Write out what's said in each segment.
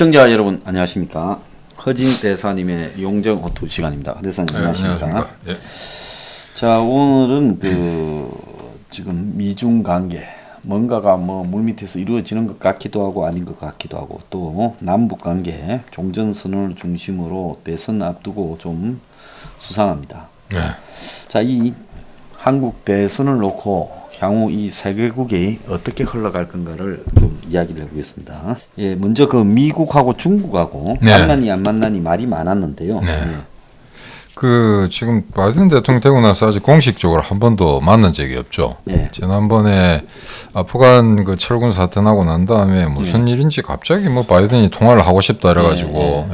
시청자 여러분 안녕하십니까. 허진 대사님의 용정호투 시간입니다. 허 대사님 안녕하십니까. 안녕하십니까. 예. 자, 오늘은 지금 미중 관계 뭔가가 물밑에서 이루어지는 것 같기도 하고 아닌 것 같기도 하고 또 남북 관계 종전선언을 중심으로 대선 앞두고 좀 수상합니다. 네. 자, 이 한국 대선을 놓고 향후 이 세 개국이 어떻게 흘러갈 건가를 좀 이야기를 해보겠습니다. 예, 먼저 그 미국하고 중국하고 네. 만나니 안 만나니 말이 많았는데요. 네. 예. 지금 바이든 대통령 되고 나서 아직 공식적으로 한 번도 만난 적이 없죠. 네. 지난번에 아프간 철군 사태 나고 난 다음에 무슨 일인지 갑자기 바이든이 통화를 하고 싶다 이래가지고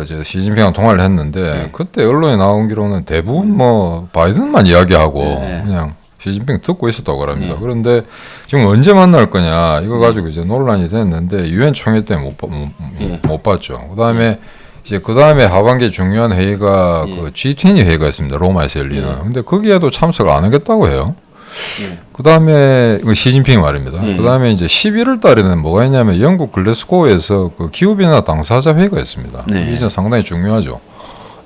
이제 시진핑이랑 통화를 했는데 그때 언론에 나온 기로는 대부분 바이든만 이야기하고 그냥 시진핑 듣고 있었다고 합니다. 그런데 지금 언제 만날 거냐 이거 가지고 이제 논란이 됐는데 유엔 총회 때 못 봤죠. 그다음에 이제 하반기 중요한 회의가 그 G20 회의가 있습니다. 로마에서 열리는. 근데 거기에도 참석을 안 하겠다고 해요. 그다음에 시진핑 말입니다. 그다음에 이제 11월 달에는 뭐가 있냐면 영국 글래스고에서 그 기후변화 당사자 회의가 있습니다. 이게 상당히 중요하죠.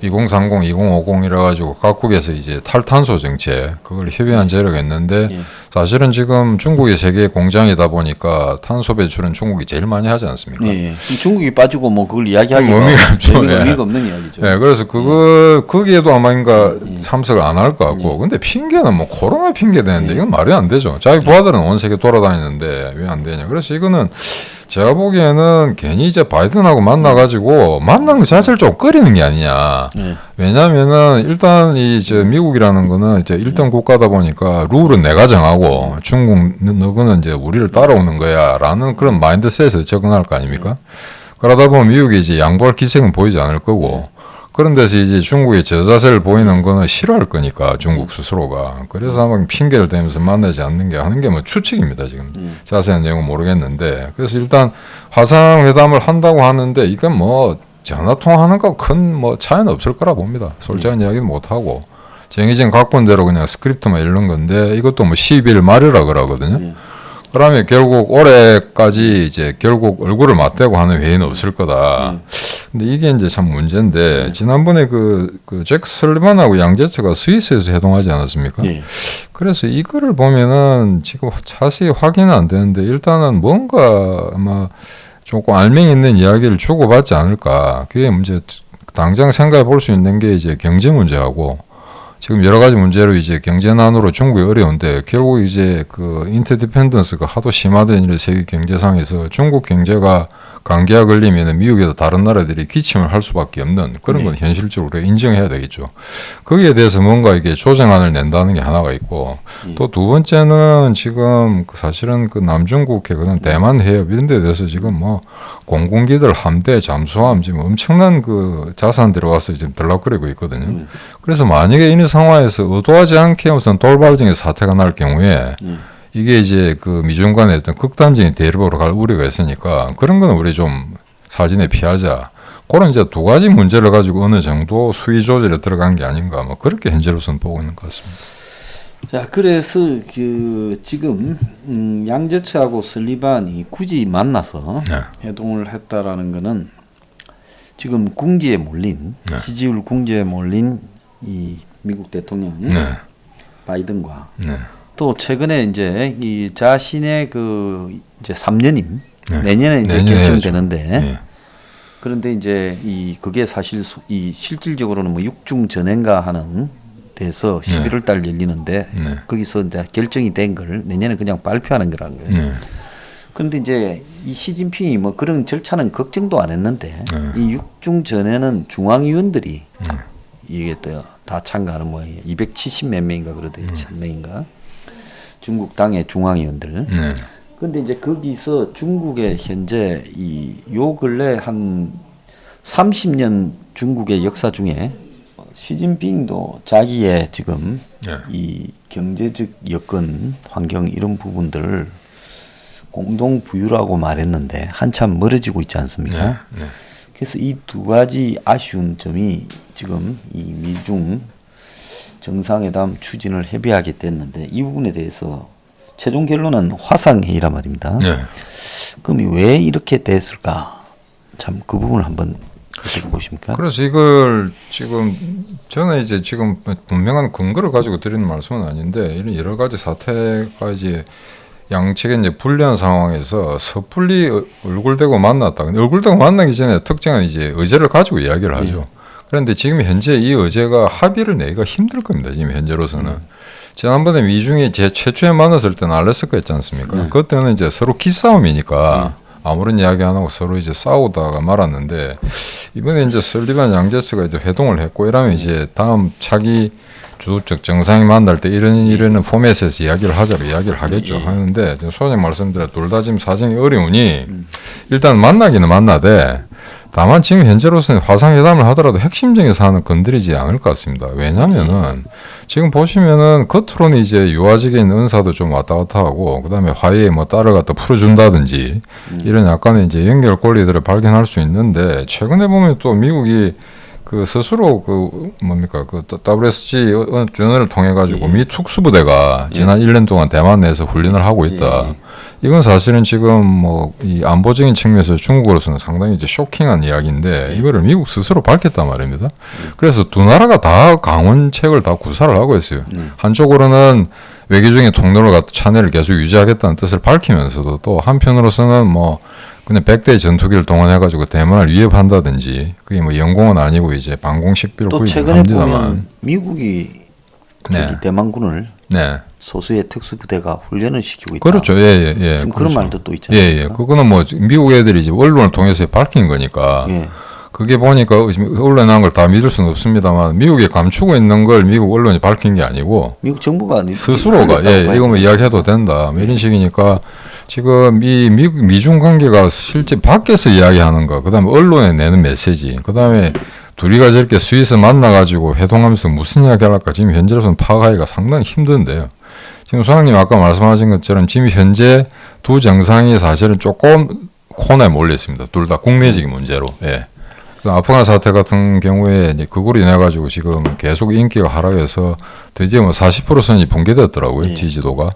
2030, 2050 이래가지고 각국에서 이제 탈탄소 정책 그걸 협의한 자료가 있는데 사실은 지금 중국이 세계 공장이다 보니까 탄소 배출은 중국이 제일 많이 하지 않습니까? 중국이 빠지고 그걸 이야기하기가 의미가 없는 이야기죠. 네, 그래서 거기에도 아마 참석을 안 할 것 같고 근데 핑계는 코로나 핑계 되는데 이건 말이 안 되죠. 자기 부하들은 온 세계 돌아다니는데 왜 안 되냐. 그래서 이거는 제가 보기에는 괜히 이제 바이든하고 만나가지고 만난 것 자체를 좀 꺼리는 게 아니냐. 왜냐면은 일단 미국이라는 거는 이제 1등 국가다 보니까 룰은 내가 정하고 중국 너는 이제 우리를 따라오는 거야라는 그런 마인드셋에서 접근할 거 아닙니까? 그러다 보면 미국이 이제 양보할 기색은 보이지 않을 거고. 그런 데서 이제 중국의 저자세를 보이는 거는 싫어할 거니까 중국 스스로가. 그래서 아마 핑계를 대면서 만나지 않는 게 하는 게 추측입니다 지금. 자세한 내용은 모르겠는데. 그래서 일단 화상회담을 한다고 하는데 이건 전화 통화하는 거 큰 차이는 없을 거라 봅니다. 솔직한 이야기는 못 하고 정해진 각본대로 그냥 스크립트만 읽는 건데 이것도 12일 말이라 그러거든요. 그러면 결국 올해까지 이제 결국 얼굴을 맞대고 하는 회의는 없을 거다. 근데 이게 이제 참 문제인데 지난번에 잭 설리반하고 양제츠가 스위스에서 회동하지 않았습니까? 그래서 이거를 보면은 지금 자세히 확인은 안 되는데 일단은 뭔가 아마 조금 알맹이 있는 이야기를 주고받지 않을까. 그게 문제. 당장 생각해 볼 수 있는 게 이제 경제 문제하고 지금 여러 가지 문제로 이제 경제난으로 중국이 어려운데 결국 이제 인터디펜던스가 하도 심화된 일 세계 경제상에서 중국 경제가 감기가 걸리면 미국에도 다른 나라들이 기침을 할 수밖에 없는 그런 건 현실적으로 인정해야 되겠죠. 거기에 대해서 뭔가 이게 조정안을 낸다는 게 하나가 있고 또 두 번째는 지금 사실은 남중국해 그다음 대만 해협 이런 데 대해서 지금 공군기들 함대 잠수함 지금 엄청난 자산들이 와서 지금 들락거리고 있거든요. 그래서 만약에 이 상황에서 의도하지 않게 무슨 돌발적인 사태가 날 경우에 이게 이제 미중 간의 어떤 극단적인 대립으로 갈 우려가 있으니까 그런 거는 우리 좀 사진에 피하자. 그런 이제 두 가지 문제를 가지고 어느 정도 수위 조절에 들어간 게 아닌가 그렇게 현재로서는 보고 있는 것 같습니다. 자, 그래서 지금 양제츠하고 설리반이 굳이 만나서 회동을 했다라는 거는 지금 궁지에 몰린 지지율 궁지에 몰린 이 미국 대통령 바이든과 또 최근에 이제 이 자신의 이제 3년임 내년에 이제 결정되는데 그런데 이제 그게 사실 실질적으로는 6중 전행가 하는 데서 11월 달 열리는데 거기서 이제 결정이 된 걸 내년에 그냥 발표하는 거라는 거예요. 그런데 이제 이 시진핑이 그런 절차는 걱정도 안 했는데 이 6중 전에는 중앙위원들이 이게 또 다 참가하는 모양이에요. 270 몇 명인가 그러대요. 3명인가. 중국 당의 중앙위원들. 그런데 이제 거기서 중국의 현재 요 근래 한 30년 중국의 역사 중에 시진핑도 자기의 지금 이 경제적 여건, 환경 이런 부분들을 공동 부유라고 말했는데 한참 멀어지고 있지 않습니까? 그래서 이 두 가지 아쉬운 점이 지금 이 미중 정상회담 추진을 협의하게 됐는데 이 부분에 대해서 최종 결론은 화상회의란 말입니다. 그럼 왜 이렇게 됐을까? 참 그 부분을 한번 어떻게 보십니까? 그래서 이걸 지금 저는 이제 지금 분명한 근거를 가지고 드리는 말씀은 아닌데 이런 여러 가지 사태가 이제 양측의 이제 불리한 상황에서 섣불리 얼굴 대고 만났다. 근데 얼굴 대고 만나기 전에 특정한 이제 의제를 가지고 이야기를 하죠. 그런데 지금 현재 이 의제가 합의를 내기가 힘들 겁니다. 지금 현재로서는. 지난번에 미중이 제 최초에 만났을 때는 알래스카 했지 않습니까? 그때는 이제 서로 기싸움이니까 아무런 이야기 안 하고 서로 이제 싸우다가 말았는데 이번에 이제 설리반 양제스가 이제 회동을 했고 이러면 이제 다음 차기 주도적 정상이 만날 때 이런 포맷에서 이야기를 하자고 이야기를 하겠죠. 하는데 소장님 말씀대로 둘 다 지금 사정이 어려우니 일단 만나기는 만나되 다만 지금 현재로서는 화상회담을 하더라도 핵심적인 사안은 건드리지 않을 것 같습니다. 왜냐하면은 지금 보시면은 겉으로는 이제 유화적인 은사도 좀 왔다 갔다 하고 그다음에 화해에 뭐 딸을 갖다 풀어준다든지 이런 약간의 이제 연결 고리들을 발견할 수 있는데 최근에 보면 또 미국이 그 스스로 그 뭡니까 그 WSG 전을 통해 가지고 미 특수부대가 지난 1년 동안 대만 내에서 훈련을 하고 있다. 이건 사실은 지금 뭐 이 안보적인 측면에서 중국으로서는 상당히 이제 쇼킹한 이야기인데 이거를 미국 스스로 밝혔단 말입니다. 그래서 두 나라가 다 강원책을 다 구사를 하고 있어요. 한쪽으로는 외교적인 통로를 갖다 차내를 계속 유지하겠다는 뜻을 밝히면서도 또 한편으로서는 뭐 그냥 100대 전투기를 동원해가지고 대만을 위협한다든지 그게 뭐 영공은 아니고 이제 방공식비를 또 구입을 최근에 합니다만 보면 미국이 저기 대만군을 소수의 특수부대가 훈련을 시키고 있다. 그렇죠. 예. 지금 그렇죠. 그런 말도 또 있잖아요. 예. 그거는 뭐 미국 애들이 이제 언론을 통해서 밝힌 거니까. 그게 보니까 언론에 나온 걸 다 믿을 수는 없습니다만 미국이 감추고 있는 걸 미국 언론이 밝힌 게 아니고 미국 정부가 스스로가 이거 뭐 이야기해도 된다. 뭐 이런 식이니까 지금 이 미중 관계가 실제 밖에서 이야기하는 거, 그다음에 언론에 내는 메시지, 그다음에 둘이가 저렇게 스위스 만나가지고 회동하면서 무슨 이야기를 할까 지금 현재로서는 파악하기가 상당히 힘든데요. 지금 소장님 아까 말씀하신 것처럼 지금 현재 두 정상이 사실은 조금 코너에 몰려 있습니다. 둘 다 국내적인 문제로. 예. 아프간 사태 같은 경우에 이제 그걸로 인해 가지고 지금 계속 인기가 하락해서 드디어 뭐 40%선이 붕괴됐더라고요. 지지도가.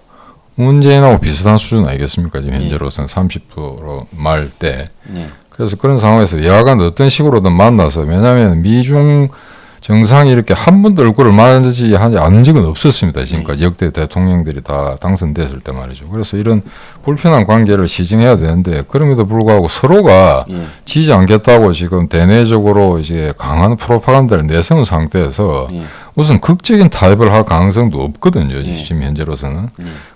문재인하고 비슷한 수준 아니겠습니까? 지금 현재로서는 30% 말 때. 그래서 그런 상황에서 여하간 어떤 식으로든 만나서 왜냐하면 미중 정상이 이렇게 한 번도 얼굴을 마주하지 않은 적은 없었습니다. 지금까지 역대 대통령들이 다 당선됐을 때 말이죠. 그래서 이런 불편한 관계를 시정해야 되는데 그럼에도 불구하고 서로가 지지 않겠다고 지금 대내적으로 이제 강한 프로파간다를 내세운 상태에서 우선 극적인 타협을 할 가능성도 없거든요. 지금 현재로서는.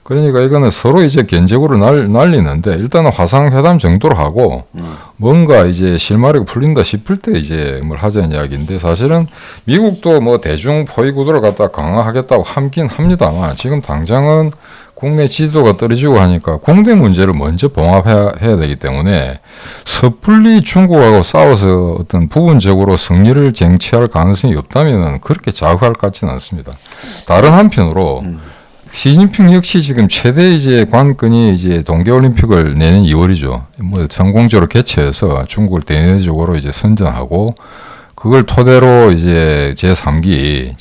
그러니까 이거는 서로 이제 견제구를 날리는데 일단은 화상회담 정도로 하고 뭔가 이제 실마리가 풀린다 싶을 때 이제 뭘 하자는 이야기인데 사실은 미국도 뭐 대중 포위 구도를 갖다 강화하겠다고 하긴 합니다만 지금 당장은 국내 지지도가 떨어지고 하니까 공대 문제를 먼저 봉합해야 되기 때문에 섣불리 중국하고 싸워서 어떤 부분적으로 승리를 쟁취할 가능성이 없다면 그렇게 자극할 것 같지는 않습니다. 다른 한편으로 시진핑 역시 지금 최대 이제 관건이 이제 동계올림픽을 내년 2월이죠. 뭐 성공적으로 개최해서 중국을 대내적으로 이제 선전하고 그걸 토대로 이제 제3기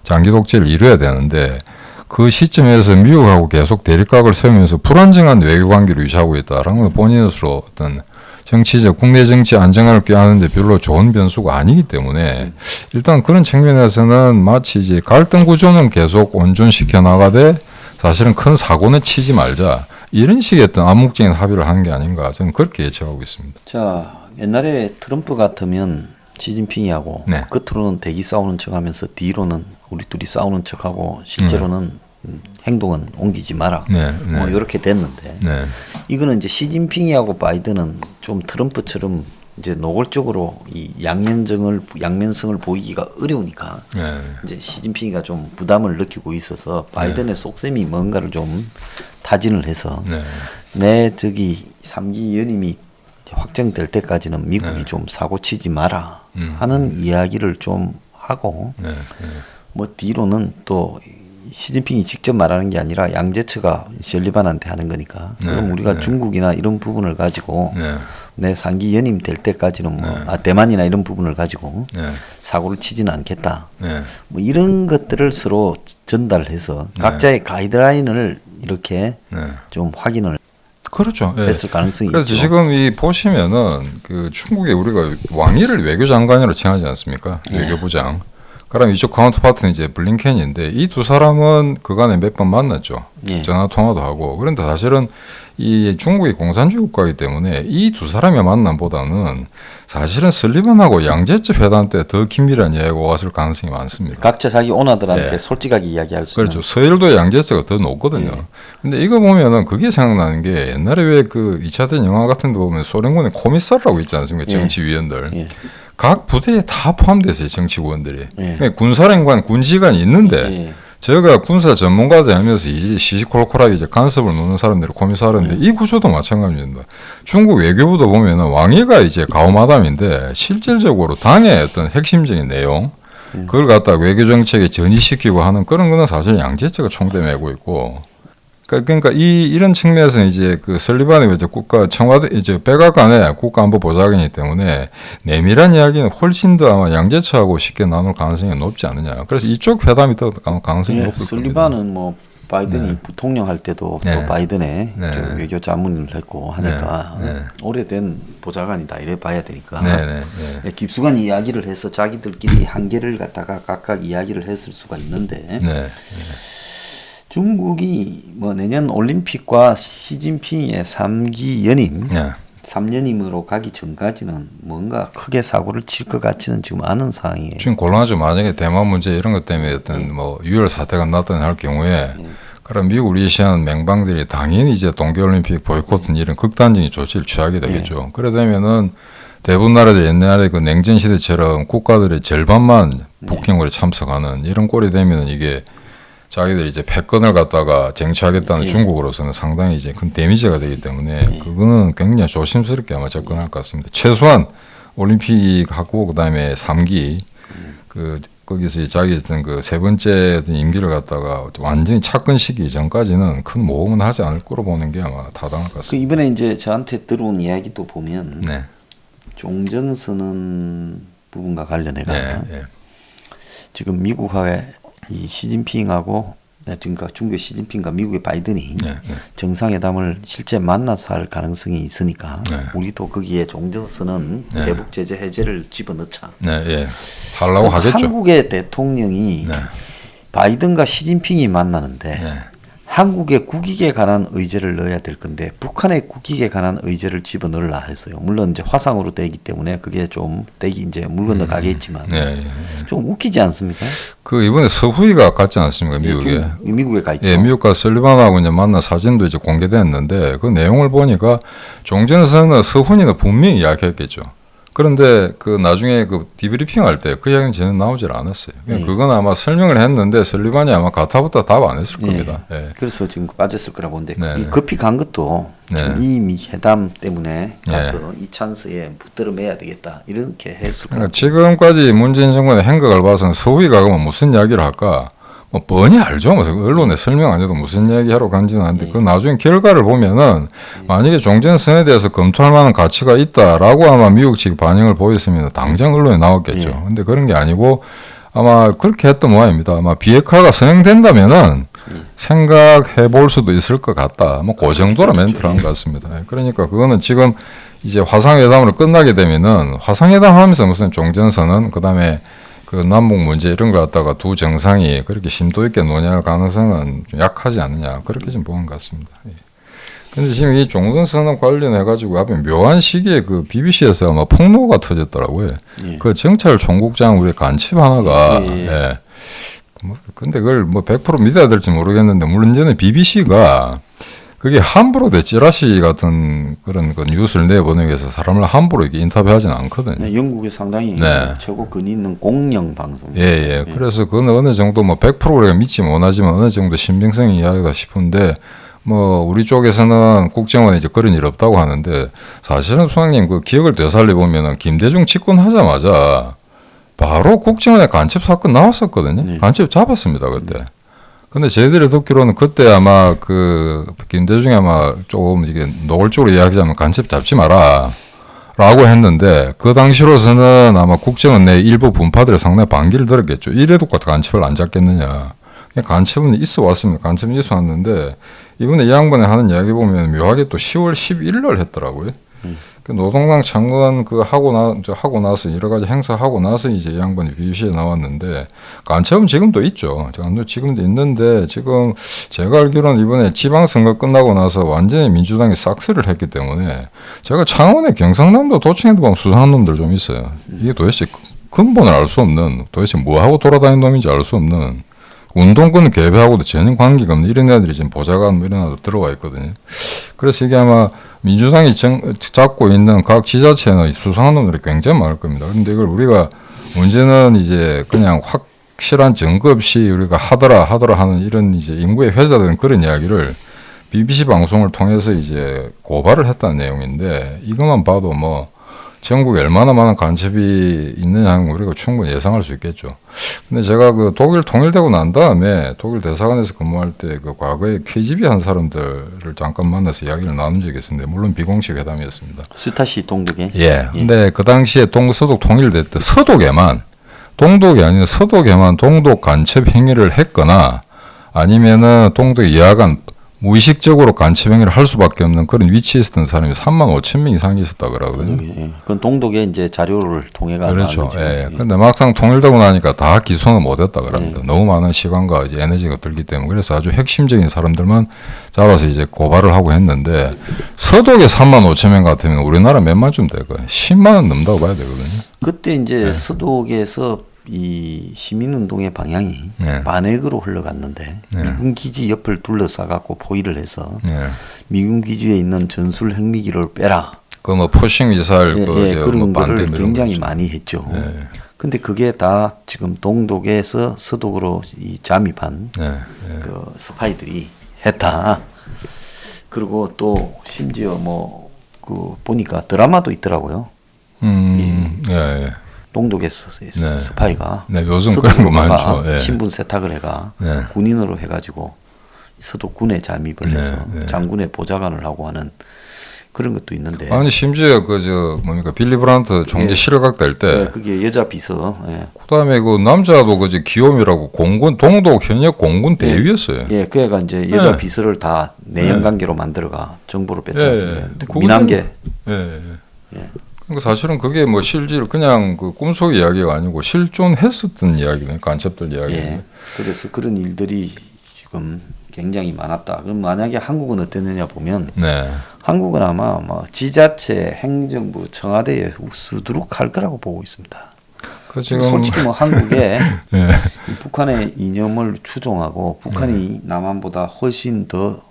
장기 독재를 이뤄야 되는데 그 시점에서 미국하고 계속 대립각을 세우면서 불안정한 외교 관계를 유지하고 있다라는 건 본인으로 어떤 정치적 국내 정치 안정화를 꾀하는데 별로 좋은 변수가 아니기 때문에 일단 그런 측면에서는 마치 이제 갈등 구조는 계속 온전시켜 나가되 사실은 큰 사고는 치지 말자 이런 식의 어떤 암묵적인 합의를 하는 게 아닌가 저는 그렇게 예측하고 있습니다. 자 옛날에 트럼프 같으면 시진핑이하고 겉으로는 대기 싸우는 척하면서 뒤로는 우리 둘이 싸우는 척하고 실제로는 행동은 옮기지 마라. 뭐 이렇게 됐는데 이거는 이제 시진핑이하고 바이든은 좀 트럼프처럼 이제 노골적으로 이 양면성을 보이기가 어려우니까 이제 시진핑이가 좀 부담을 느끼고 있어서 바이든의 속셈이 뭔가를 좀 타진을 해서 내 저기 3기 연임이 확정될 때까지는 미국이 좀 사고치지 마라 하는 이야기를 좀 하고 뭐 뒤로는 또 시진핑이 직접 말하는 게 아니라 양제처가 설리반한테 하는 거니까 그럼 우리가 중국이나 이런 부분을 가지고 내 3기 연임 될 때까지는 뭐 대만이나 이런 부분을 가지고 사고를 치지는 않겠다 뭐 이런 것들을 서로 전달해서 각자의 가이드라인을 이렇게 좀 확인을 그렇죠. 예. 했을 가능성이 그래서 있죠. 지금 이 보시면은 그 중국에 우리가 왕위를 외교장관으로 칭하지 않습니까? 외교부장. 그럼 이쪽 카운터파트는 이제 블링켄인데 이 두 사람은 그간에 몇 번 만났죠. 전화 통화도 하고. 그런데 사실은 이 중국이 공산주의 국가이기 때문에 이 두 사람의 만남보다는 사실은 슬리반하고 양제츠 회담 때 더 긴밀한 이야기가 왔을 가능성이 많습니다. 각자 자기 오너들한테 솔직하게 이야기할 수 그렇죠. 있는. 서열도 양제츠가 더 높거든요. 근데 이거 보면은 그게 생각나는 게 옛날에 왜 그 2차 대전 영화 같은 데 보면 소련군의 코미사르라고 있지 않습니까? 정치위원들. 각 부대에 다 포함되어 있어요. 정치위원들이. 그러니까 군사령관, 군지관이 있는데 제가 군사 전문가들 하면서 이제 시시콜콜하게 이제 간섭을 놓는 사람들이 코미사르인데 이 구조도 마찬가지입니다. 중국 외교부도 보면은 왕위가 이제 가오마담인데 실질적으로 당의 어떤 핵심적인 내용 그걸 갖다가 외교 정책에 전이시키고 하는 그런 거는 사실 양제츠가 총대매고 있고. 그러니까 이런 측면에서는 이제 그 설리반이 이제 국가 청와대 이제 백악관의 국가안보보좌관이기 때문에 내밀한 이야기는 훨씬 더 아마 양제츠하고 쉽게 나눌 가능성이 높지 않느냐. 그래서 이쪽 회담이 더 가능성이 높을 겁니다. 설리반은 뭐 바이든이 부통령 할 때도 또 바이든의 그 외교 자문을 했고 하니까 오래된 보좌관이다 이래 봐야 되니까 깊숙한 이야기를 해서 자기들끼리 한계를 갖다가 각각 이야기를 했을 수가 있는데. 중국이 뭐 내년 올림픽과 시진핑의 3기 연임, 3년임으로 가기 전까지는 뭔가 크게 사고를 칠 것 같지는 지금 않은 상황이에요. 지금 곤란하죠. 만약에 대만 문제 이런 것 때문에 어떤 뭐 유혈 사태가 났다는 할 경우에 그럼 미국 러시아는 맹방들이 당연히 이제 동계올림픽 보이콧은 이런 극단적인 조치를 취하게 되겠죠. 그래 되면은 대부분 나라들 옛날에 그 냉전 시대처럼 국가들의 절반만 북경으로 참석하는 이런 꼴이 되면은 이게 자기들이 이제 패권을 갖다가 쟁취하겠다는 중국으로서는 상당히 이제 큰 데미지가 되기 때문에 그거는 굉장히 조심스럽게 아마 접근할 것 같습니다. 최소한 올림픽하고 그다음에 3기 거기서 자기 어떤 그 세 번째 임기를 갖다가 완전히 착근시키기 전까지는 큰 모험은 하지 않을 거로 보는 게 아마 타당할 것 같습니다. 그 이번에 이제 저한테 들어온 이야기도 보면 종전선언 부분과 관련해가 지금 미국의 이 시진핑하고 그러니까 중국의 시진핑과 미국의 바이든이 정상회담을 실제 만나서 할 가능성이 있으니까 우리도 거기에 종전선언 대북 제재 해제를 집어넣자. 하려고 하겠죠. 한국의 대통령이 바이든과 시진핑이 만나는데 한국의 국익에 관한 의제를 넣어야 될 건데 북한의 국익에 관한 의제를 집어넣으려 했어요. 물론 이제 화상으로 되기 때문에 그게 좀 되기 이제 물 건너 가겠지만 좀 웃기지 않습니까? 그 이번에 서후이가 갔지 않습니까 미국에? 미국에 가 있죠. 미국과 설리반하고 이제 만난 사진도 이제 공개됐는데 그 내용을 보니까 종전선언 서훈이는 분명히 이야기했겠죠. 그런데 그 나중에 그 디브리핑 할 때 그 이야기는 저는 나오질 않았어요. 그건 아마 설명을 했는데 설리반이 아마 가타부터 답 안 했을 겁니다. 그래서 지금 빠졌을 거라 보는데 급히 간 것도 지금 이 회담 때문에 가서 이 찬스에 붙들어 매야 되겠다 이렇게 했을 거예요. 지금까지 문재인 정권의 행각을 봐서는 서울이가 그러면 무슨 이야기를 할까? 뭐 뻔히 알죠. 뭐 언론에 설명 안 해도 무슨 이야기 하러 간지는 않는데 그 나중에 결과를 보면은 만약에 종전선언에 대해서 검토할 만한 가치가 있다라고 아마 미국 측 반응을 보였으면 당장 언론에 나왔겠죠. 근데 그런 게 아니고 아마 그렇게 했던 모양입니다. 아마 비핵화가 선행된다면은 생각해 볼 수도 있을 것 같다. 뭐 그 정도로 멘트를 한 것 같습니다. 그러니까 그거는 지금 이제 화상회담으로 끝나게 되면은 화상회담 하면서 무슨 종전선언 그다음에 그 남북 문제 이런 걸 갖다가 두 정상이 그렇게 심도 있게 논의할 가능성은 좀 약하지 않느냐 그렇게 좀 보는 것 같습니다. 그런데 지금 이 종전선언 관련해 가지고 앞에 묘한 시기에 그 BBC에서 아마 폭로가 터졌더라고요. 그 정찰 총국장 우리 간첩 하나가 근데 그걸 뭐 100% 믿어야 될지 모르겠는데 문제는 BBC가 그게 함부로 찌라시 같은 그런 그 뉴스를 내보내기 위해서 사람을 함부로 이렇게 인터뷰하지는 않거든요. 영국에 상당히 최고 근위 있는 공영 방송. 그래서 그건 어느 정도 뭐 100% 우리가 믿지 못하지만 어느 정도 신빙성이 이야기다 싶은데 뭐 우리 쪽에서는 국정원에 이제 그런 일 없다고 하는데 사실은 수학님 그 기억을 되살려 보면은 김대중 집권하자마자 바로 국정원에 간첩 사건 나왔었거든요. 간첩 잡았습니다 그때. 근데 저희들이 듣기로는 그때 아마 그 김대중이 아마 조금 이게 노골적으로 이야기하자면 간첩 잡지 마라 라고 했는데 그 당시로서는 아마 국정원 내 일부 분파들이 상당히 반기를 들었겠죠. 이래도 간첩을 안 잡겠느냐. 간첩은 있어 왔습니다. 간첩은 있어 왔는데 이번에 이 양반이 하는 이야기 보면 묘하게 또 10월 11일 날 했더라고요. 그 노동당 창건 하고 나서 여러 가지 행사하고 나서 이제 이 양반이 BBC에 나왔는데 간첩은 지금도 있죠. 지금도 있는데 지금 제가 알기로는 이번에 지방선거 끝나고 나서 완전히 민주당이 싹쓸이를 했기 때문에 제가 창원의 경상남도 도청에도 보면 수상한 놈들 좀 있어요. 이게 도대체 근본을 알 수 없는 도대체 뭐하고 돌아다니는 놈인지 알 수 없는 운동권 개배하고도 전혀 관계가 없는 이런 애들이 지금 보좌관 이런 애들 들어와 있거든요. 그래서 이게 아마 민주당이 잡고 있는 각 지자체는 수상한 놈들이 굉장히 많을 겁니다. 그런데 이걸 우리가 문제는 이제 그냥 확실한 증거 없이 우리가 하더라 하는 이런 이제 인구에 회자되는 그런 이야기를 BBC 방송을 통해서 이제 고발을 했다는 내용인데 이것만 봐도 뭐 전국에 얼마나 많은 간첩이 있느냐는 우리가 충분히 예상할 수 있겠죠. 근데 제가 그 독일 통일되고 난 다음에 독일 대사관에서 근무할 때 그 과거에 KGB 한 사람들을 잠깐 만나서 이야기를 나눈 적이 있었는데 물론 비공식 회담이었습니다. 스타시 동독에? 예. 근데 그 당시에 서독 통일될 때 서독에만 동독이 아니라 서독에만 동독 간첩 행위를 했거나 아니면은 동독 여하간 무의식적으로 간첩 행위를 할 수밖에 없는 그런 위치에 있었던 사람이 35,000명 이상이 있었다 그러거든요. 예. 그건 동독에 이제 자료를 통해가 그렇죠. 예. 근데 막상 통일되고 나니까 다 기소는 못했다 그럽니다. 너무 많은 시간과 이제 에너지가 들기 때문에 그래서 아주 핵심적인 사람들만 잡아서 이제 고발을 하고 했는데 서독에 35,000명 같으면 우리나라 몇만쯤 될 거예요. 10만 원 넘다고 봐야 되거든요. 그때 이제 서독에서 이 시민운동의 방향이 반핵으로 흘러갔는데 미군 기지 옆을 둘러싸갖고 포위를 해서 미군 기지에 있는 전술 핵미기를 빼라. 그 뭐 포싱 미사일 그런 뭐 거를 굉장히 많이 했죠. 근데 그게 다 지금 동독에서 서독으로 이 잠입한 그 스파이들이 했다. 그리고 또 심지어 뭐 그 보니까 드라마도 있더라고요. 동독에서 스파이가 요즘 그런 거 많죠. 신분 세탁을 해가 군인으로 해가지고 서독 군에 잠입을 해서 장군의 보좌관을 하고 하는 그런 것도 있는데. 아니 심지어 뭡니까 빌리 브란트 총재 실각 될 때 그게 여자 비서. 그다음에 그 남자도 기욤이라고 공군 동독 현역 공군 대위였어요. 그 애가 이제 여자 비서를 다 내연 관계로 만들어가 정보를 뺐지 않습니까? 민함계. 그러니까 사실은 그게 뭐 실제로 그냥 그 꿈속 이야기가 아니고 실존했었던 이야기네, 간첩들 이야기네. 그래서 그런 일들이 지금 굉장히 많았다. 그럼 만약에 한국은 어땠느냐 보면 한국은 아마 뭐 지자체, 행정부, 청와대에 수두룩할 거라고 보고 있습니다. 지금 솔직히 뭐 한국에 북한의 이념을 추종하고 북한이 남한보다 훨씬 더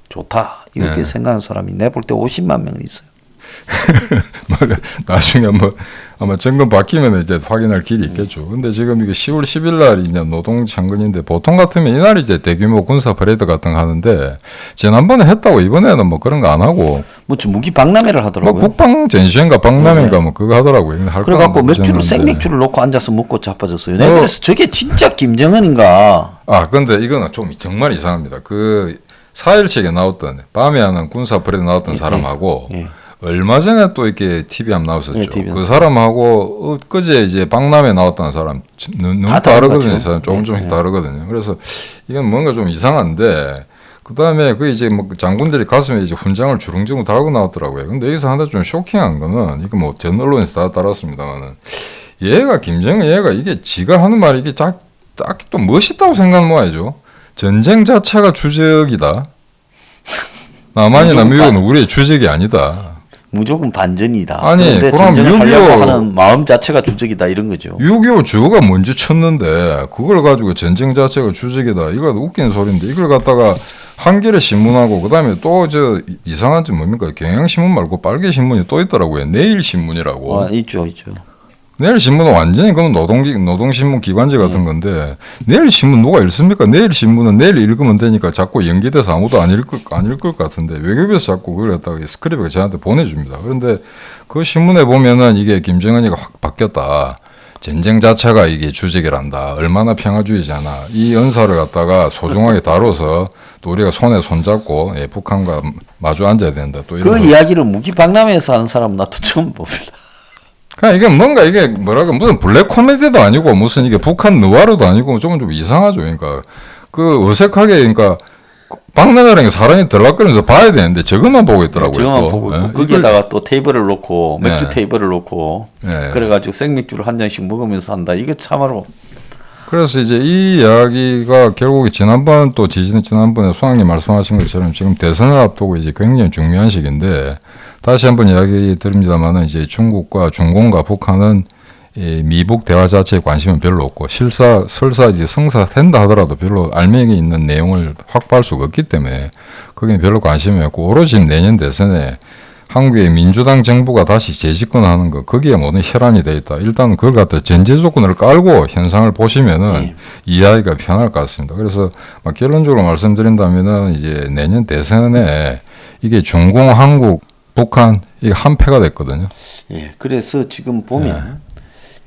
좋다 이렇게 생각하는 사람이 내가 볼 때 50만 명은 있어요. 나중에 아마 정권 바뀌면 이제 확인할 길이 있겠죠. 근데 지금 이게 10월 10일 날이 이제 노동 창건인데 보통 같으면 이날 이제 대규모 군사 퍼레이드 같은 거 하는데 지난번에 했다고 이번에는 뭐 그런 거 안 하고 뭐 무기 박람회를 하더라고요. 뭐 국방 전시회인가 박람회인가 뭐 그거 하더라고요. 그래갖고 맥주를 생맥주를 놓고 앉아서 먹고 자빠졌어요. 내가 그래서 저게 진짜 김정은인가? 근데 이거는 좀 정말 이상합니다. 그 4일씩에 나왔던 밤에 하는 군사 퍼레이드 나왔던 사람하고. 얼마 전에 또 이렇게 TV 한번 나왔었죠. 그 사람하고 엊그제 이제 박람회 나왔다는 사람 너무 다르거든요. 사람 조금씩 다르거든요. 그래서 이건 뭔가 좀 이상한데 그다음에 그 이제 뭐 장군들이 가슴에 이제 훈장을 주렁주렁 달고 나왔더라고요. 근데 여기서 하나 좀 쇼킹한 거는 이거 뭐 전 언론에서 다 달았습니다만은 얘가 이게 지가 하는 말이 이게 딱히 또 멋있다고 생각하는 모양이죠. 전쟁 자체가 주적이다. 남한이나 미국은 우리의 주적이 아니다. 무조건 반전이다. 아니, 그럼 6.25 하는 마음 자체가 주적이다 이런 거죠. 6.25 저거가 먼저 쳤는데 그걸 가지고 전쟁 자체가 주적이다. 이거 웃긴 소리인데 이걸 갖다가 한겨레 신문하고 그다음에 또 이상한 점 뭡니까? 경향신문 말고 빨개 신문이 또 있더라고요. 내일 신문이라고. 있죠. 내일 신문은 완전히 그건 노동신문 기관지 같은 건데 내일 신문 누가 읽습니까? 내일 신문은 내일 읽으면 되니까 자꾸 연기돼서 아무도 안 읽을 것 같은데 외교부에서 자꾸 그걸 갖다가 스크립을 저한테 보내줍니다. 그런데 그 신문에 보면은 이게 김정은이가 확 바뀌었다. 전쟁 자체가 이게 주적이란다. 얼마나 평화주의자나. 이 연사를 갖다가 소중하게 다뤄서 또 우리가 손에 손잡고 북한과 마주 앉아야 된다. 또 이런 그 이야기를 무기 박람회에서 하는 사람은 나도 처음 봅니다. 그러니까 이게 뭔가 이게 뭐랄까 무슨 블랙 코미디도 아니고 무슨 이게 북한 느와르도 아니고 좀 이상하죠. 그러니까 그 어색하게 그러니까 박람회라는 게 사람이 들락거리면서 봐야 되는데 저것만 보고 있더라고요. 저것만 또. 보고 예? 있고 거기에다가 또 테이블을 놓고 맥주 예. 테이블을 놓고 예. 그래가지고 생맥주를 한 잔씩 먹으면서 한다. 이게 참으로 그래서 이제 이 이야기가 결국 지난번 또 지난번에 소장님 말씀하신 것처럼 지금 대선을 앞두고 이제 굉장히 중요한 시기인데 다시 한번 이야기 드립니다만은 이제 중국과 중공과 북한은 이 미북 대화 자체에 관심은 별로 없고 설사 이제 성사된다 하더라도 별로 알맹이 있는 내용을 확보할 수가 없기 때문에 거기는 별로 관심이 없고 오로지 내년 대선에 한국의 민주당 정부가 다시 재집권하는 거 거기에 모든 혈안이 돼 있다. 일단 그걸 갖다 전제 조건을 깔고 현상을 보시면은 이해하기가 편할 것 같습니다. 그래서 막 결론적으로 말씀드린다면은 이제 내년 대선에 이게 중공, 한국, 북한 이게 한패가 됐거든요. 예. 그래서 지금 보면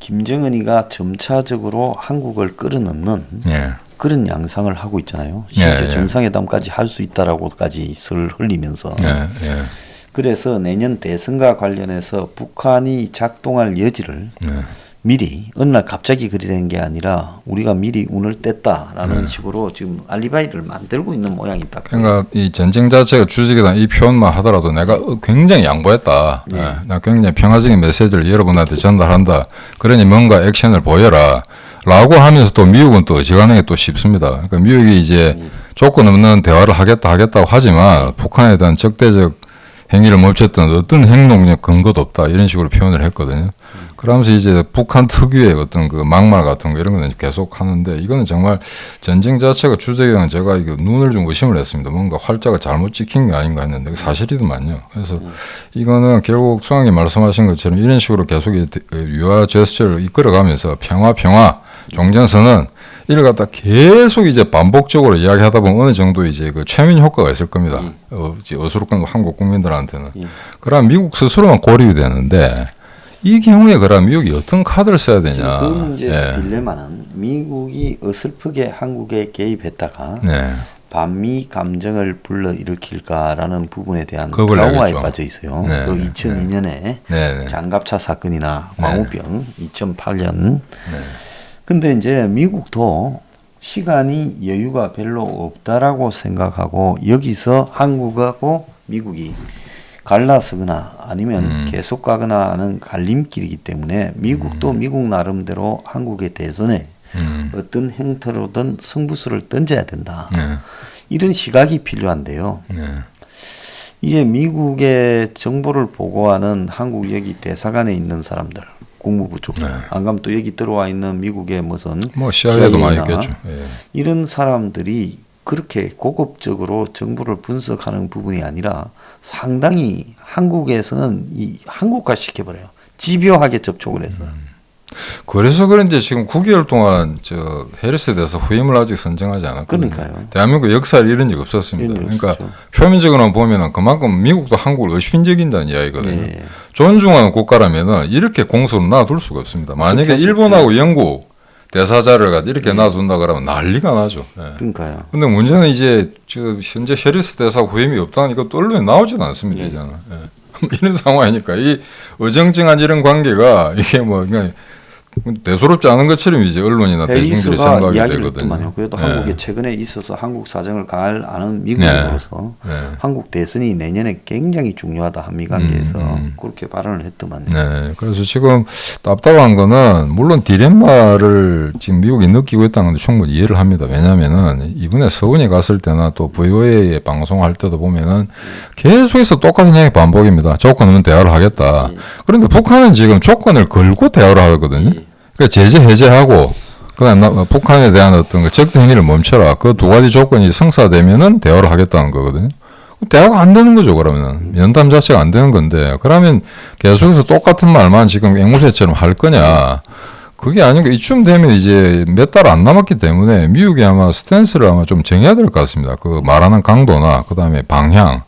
김정은이가 점차적으로 한국을 끌어넣는 예. 그런 양상을 하고 있잖아요. 실제 예. 정상회담까지 할 수 있다라고까지 설 흘리면서. 예. 예. 그래서 내년 대선과 관련해서 북한이 작동할 여지를 미리 어느 날 갑자기 그리 된 게 아니라 우리가 미리 운을 뗐다라는 식으로 지금 알리바이를 만들고 있는 모양이 딱. 그러니까 이 전쟁 자체가 주식이다 이 표현만 하더라도 내가 굉장히 양보했다. 나 굉장히 평화적인 메시지를 여러분한테 전달한다. 그러니 뭔가 액션을 보여라. 라고 하면서 또 미국은 또 어지간하게 또 쉽습니다. 그러니까 미국이 이제 조건 없는 대화를 하겠다고 하지만 북한에 대한 적대적 행위를 멈췄던 어떤 행동력 근거도 없다. 이런 식으로 표현을 했거든요. 그러면서 이제 북한 특유의 어떤 그 막말 같은 거 이런 거는 계속 하는데 이거는 정말 전쟁 자체가 주제에는 제가 이거 눈을 좀 의심을 했습니다. 뭔가 활자가 잘못 찍힌 게 아닌가 했는데 사실이더만요. 그래서 이거는 결국 수장님 말씀하신 것처럼 이런 식으로 계속 유화 제스처를 이끌어가면서 평화, 종전선언 이를 갖다 계속 이제 반복적으로 이야기하다 보면 어느 정도 이제 그 최면 효과가 있을 겁니다. 어수룩한 한국 국민들한테는. 그럼 미국 스스로만 고립이 되는데 이 경우에 그럼 미국이 어떤 카드를 써야 되냐. 그 문제에서 딜레마는 미국이 어설프게 한국에 개입했다가 반미 감정을 불러일으킬까라는 부분에 대한 트라우마에 빠져 있어요. 그 2002년에 장갑차 사건이나 광우병 2008년. 근데 이제 미국도 시간이 여유가 별로 없다라고 생각하고 여기서 한국하고 미국이 갈라서거나 아니면 계속 가거나 하는 갈림길이기 때문에 미국도 미국 나름대로 한국의 대선에 어떤 형태로든 승부수를 던져야 된다. 이런 시각이 필요한데요. 이게 미국의 정보를 보고하는 한국 여기 대사관에 있는 사람들 국무부 쪽. 안 가면 또 여기 들어와 있는 미국의 무슨 CIA도 많이 있겠죠. 이런 사람들이 그렇게 고급적으로 정보를 분석하는 부분이 아니라 상당히 한국에서는 이 한국화 시켜버려요. 집요하게 접촉을 해서. 그래서 그런지 지금 9개월 동안 저 해리스에 대해서 후임을 아직 선정하지 않았거든요. 그러니까요. 대한민국 역사에 이런 적이 없었습니다. 그러니까 표면적으로 보면은 그만큼 미국도 한국을 의심적인다는 이야기거든요. 존중하는 국가라면은 이렇게 공소를 놔둘 수가 없습니다. 만약에 일본하고 영국 대사자를 갖다 이렇게 놔둔다 그러면 난리가 나죠. 그러니까요. 근데 문제는 이제 지금 현재 해리스 대사 후임이 없다는 이것도 언론에 나오지는 않습니다. 이제는. 이런 상황이니까 이 어정쩡한 이런 관계가 이게 뭐 그냥 대수롭지 않은 것처럼 이제 언론이나 대중들이 생각이 되거든요. 그래도 한국에 최근에 있어서 한국 사정을 잘 아는 미국인으로서 한국 대선이 내년에 굉장히 중요하다 한미 관계에서 그렇게 발언을 했더만요. 네, 그래서 지금 답답한 거는 물론 디lem마를 지금 미국이 느끼고 있다는 건 충분히 이해를 합니다. 왜냐하면은 이번에 서훈이 갔을 때나 또 VOA 방송할 때도 보면은 계속해서 똑같은 얘기 반복입니다. 조건 없는 대화를 하겠다. 그런데 북한은 지금 조건을 걸고 대화를 하거든요. 그러니까 제재 해제하고 그다음 북한에 대한 어떤 그 적대 행위를 멈춰라. 그 두 가지 조건이 성사되면은 대화를 하겠다는 거거든요. 대화가 안 되는 거죠. 그러면은 면담 자체가 안 되는 건데 그러면 계속해서 똑같은 말만 지금 앵무새처럼 할 거냐? 그게 아니고 이쯤 되면 이제 몇 달 안 남았기 때문에 미국이 아마 스탠스를 아마 좀 정해야 될 것 같습니다. 그 말하는 강도나 그다음에 방향.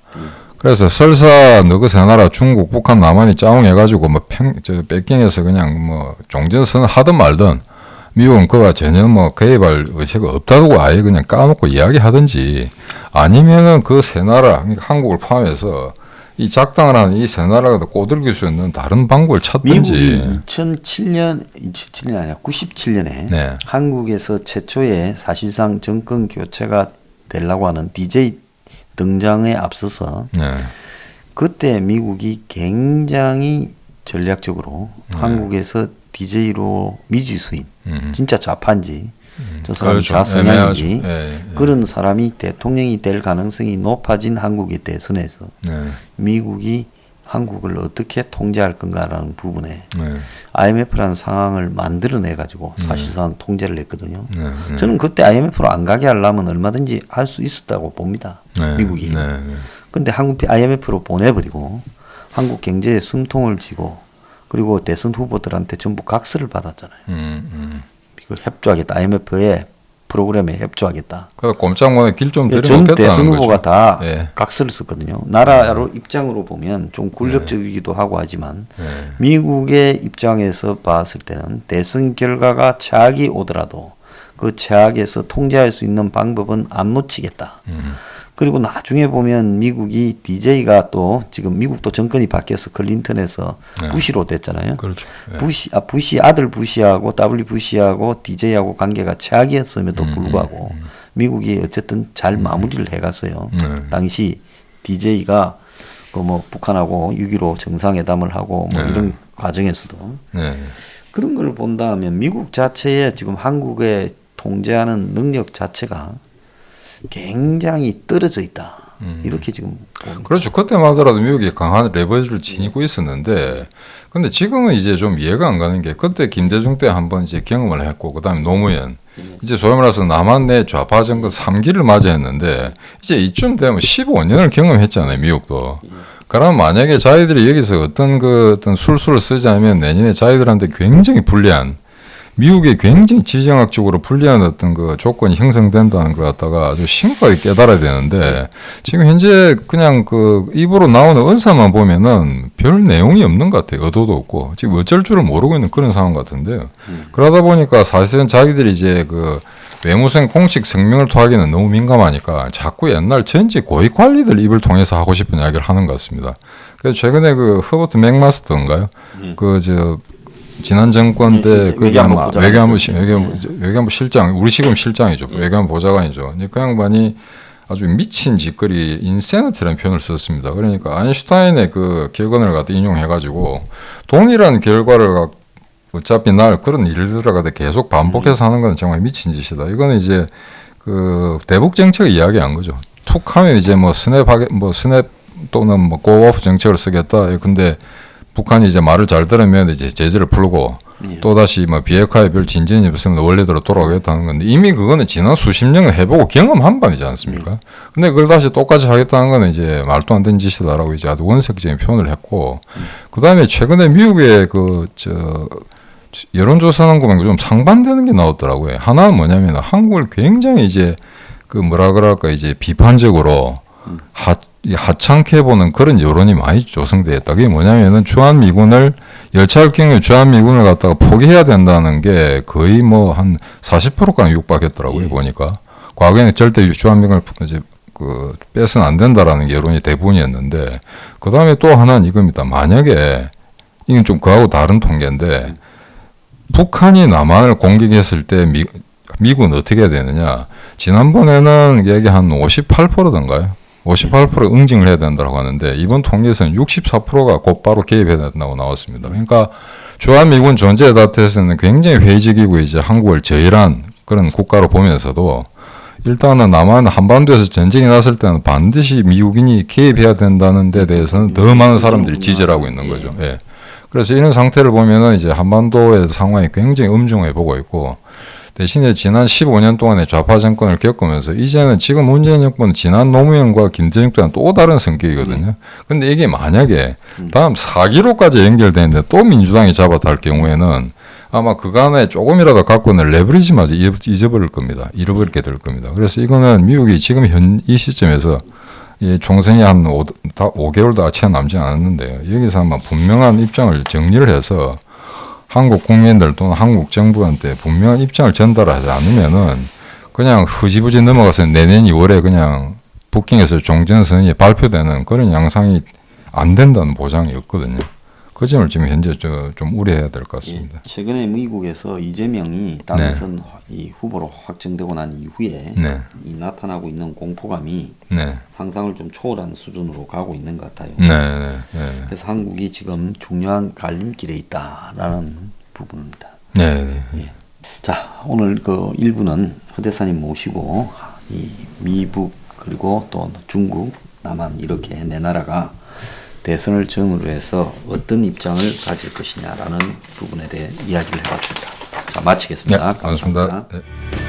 그래서 설사 너그 세 나라 중국, 북한, 남한이 짜웅해가지고 뭐北京에서 그냥 뭐 종전선언 하든 말든 미국은 그와 전혀 뭐 개입할 의지가 없다고 아예 그냥 까놓고 이야기하든지 아니면은 그 세 나라, 그러니까 한국을 포함해서 이 작당을 하는 이 세 나라가 꼬들길 수 있는 다른 방법을 찾든지. 미국이 2007년이 아니라 97년에 네. 한국에서 최초의 사실상 정권 교체가 되려고 하는 DJ 등장에 앞서서 네. 그때 미국이 굉장히 전략적으로 한국에서 DJ로 미지수인 진짜 좌파인지 저 사람이 그렇죠. 좌성향인지 예. 그런 사람이 대통령이 될 가능성이 높아진 한국의 대선에서 네. 미국이 한국을 어떻게 통제할 건가라는 부분에 네. IMF라는 상황을 만들어내 가지고 사실상 통제를 했거든요. 네. 저는 그때 IMF로 안 가게 하려면 얼마든지 할 수 있었다고 봅니다. 네. 미국이. 네. 근데 한국 IMF로 보내버리고 한국 경제에 숨통을 쥐고 그리고 대선 후보들한테 전부 각서를 받았잖아요. 이거 협조하겠다. IMF의 프로그램에 협조하겠다. 그래서 꼼짝만에 길 좀 전 들여놓겠다는 대선 거죠. 후보가 다 예. 각서를 썼거든요. 나라로 입장으로 보면 좀 굴욕적이기도 하고 하지만 네. 미국의 입장에서 봤을 때는 대선 결과가 최악이 오더라도 그 최악에서 통제할 수 있는 방법은 안 놓치겠다. 그리고 나중에 보면 미국이 DJ가 또 지금 미국도 정권이 바뀌어서 클린턴에서 네. 부시로 됐잖아요. 그렇죠. 예. 부시 아들 부시하고 W 부시하고 DJ하고 관계가 최악이었음에도 불구하고 미국이 어쨌든 잘 마무리를 해갔어요. 당시 DJ가 그 뭐 북한하고 6.15 정상회담을 하고 뭐 이런 과정에서도 네. 그런 걸 본다면 미국 자체의 지금 한국의 통제하는 능력 자체가 굉장히 떨어져 있다. 이렇게 지금 봅니다. 그렇죠. 그때만 하더라도 미국이 강한 레버리지를 지니고 있었는데, 근데 지금은 이제 좀 이해가 안 가는 게, 그때 김대중 때 한번 이제 경험을 했고, 그 다음에 노무현, 이제 소위 말해서 남한 내 좌파 정권 3기를 맞이했는데, 이제 이쯤 되면 15년을 경험했잖아요, 미국도. 그러면 만약에 자기들이 여기서 어떤 술수를 쓰자면 내년에 자기들한테 굉장히 불리한, 미국에 굉장히 지정학적으로 불리한 어떤 그 조건이 형성된다는 걸 갖다가 아주 심각하게 깨달아야 되는데, 지금 현재 그냥 그 입으로 나오는 언사만 보면은 별 내용이 없는 것 같아요. 의도도 없고. 지금 어쩔 줄을 모르고 있는 그런 상황 같은데요. 그러다 보니까 사실은 자기들이 이제 그 외무성 공식 성명을 토하기는 너무 민감하니까 자꾸 옛날 전직 고위 관리들 입을 통해서 하고 싶은 이야기를 하는 것 같습니다. 그래서 최근에 그 허버트 맥마스터인가요? 지난 정권 때 그 외교부 실장, 우리 지금 실장이죠. 외교부 보좌관이죠. 그 양반이 아주 미친 짓거리 인세너티라는 표현을 썼습니다. 그러니까 아인슈타인의 그 격언을 갖다 인용해가지고 동일한 결과를 어차피 날 그런 일들을 갖다 계속 반복해서 하는 건 정말 미친 짓이다. 이거는 이제 그 대북 정책을 이야기한 거죠. 툭하면 이제 뭐 스냅 또는 뭐 고오프 정책을 쓰겠다. 근데 북한이 이제 말을 잘 들으면 이제 제재를 풀고 또 다시 뭐 비핵화에 별 진전이 없으면 원래대로 돌아가겠다는 건데 이미 그거는 지난 수십 년을 해보고 경험한 바이지 않습니까? 근데 그걸 다시 똑같이 하겠다는 거는 이제 말도 안 되는 짓이다라고 이제 아주 원색적인 표현을 했고 그 다음에 최근에 미국의 여론조사는 보면 좀 상반되는 게 나왔더라고요. 하나는 뭐냐면 한국을 굉장히 이제 그 뭐라 그럴까 이제 비판적으로 하찮게 보는 그런 여론이 많이 조성되어 있다. 그게 뭐냐면은 주한미군을 열차할 경우에 주한미군을 갖다가 포기해야 된다는 게 거의 뭐 한 40%가량 육박했더라고요. 보니까 과거에는 절대 주한미군을 이제 그 빼서는 안 된다라는 여론이 대부분이었는데 그 다음에 또 하나는 이겁니다. 만약에 이건 좀 그하고 다른 통계인데 북한이 남한을 공격했을 때 미국은 어떻게 해야 되느냐? 지난번에는 이게 한 58%던가요? 58% 응징을 해야 된다고 하는데 이번 통계에서는 64%가 곧바로 개입해야 된다고 나왔습니다. 그러니까 주한미군 존재에 대해서는 굉장히 회의적이고 이제 한국을 저일한 그런 국가로 보면서도 일단은 남한 한반도에서 전쟁이 났을 때는 반드시 미국인이 개입해야 된다는 데 대해서는 더 많은 사람들이 지지를 하고 있는 거죠. 예. 그래서 이런 상태를 보면은 이제 한반도의 상황이 굉장히 엄중해 보고 있고 대신에 지난 15년 동안의 좌파 정권을 겪으면서 이제는 지금 문재인 정권은 지난 노무현과 김대중 때는 또 다른 성격이거든요. 근데 이게 만약에 다음 4기로까지 연결되는데 또 민주당이 잡아탈 경우에는 아마 그간에 조금이라도 갖고 있는 레버리지마저 잊어버릴 겁니다. 잃어버리게 될 겁니다. 그래서 이거는 미국이 지금 현 이 시점에서 총선이 한 5개월도 채 남지 않았는데요. 여기서 아마 분명한 입장을 정리를 해서 한국 국민들 또는 한국 정부한테 분명한 입장을 전달하지 않으면은 그냥 흐지부지 넘어가서 내년 2월에 그냥 북경에서 종전선언이 발표되는 그런 양상이 안 된다는 보장이 없거든요. 그 점을 지금 현재 좀 우려해야 될 것 같습니다. 예, 최근에 미국에서 이재명이 당선 이 후보로 확정되고 난 이후에 이 나타나고 있는 공포감이 상상을 좀 초월한 수준으로 가고 있는 것 같아요. 그래서 한국이 지금 중요한 갈림길에 있다라는 부분입니다. 예. 자, 오늘 그 1부는 허대사님 모시고 이 미북 그리고 또 중국, 남한 이렇게 네 나라가 대선을 전후로 해서 어떤 입장을 가질 것이냐라는 부분에 대해 이야기를 해봤습니다. 자, 마치겠습니다. 감사합니다. 감사합니다.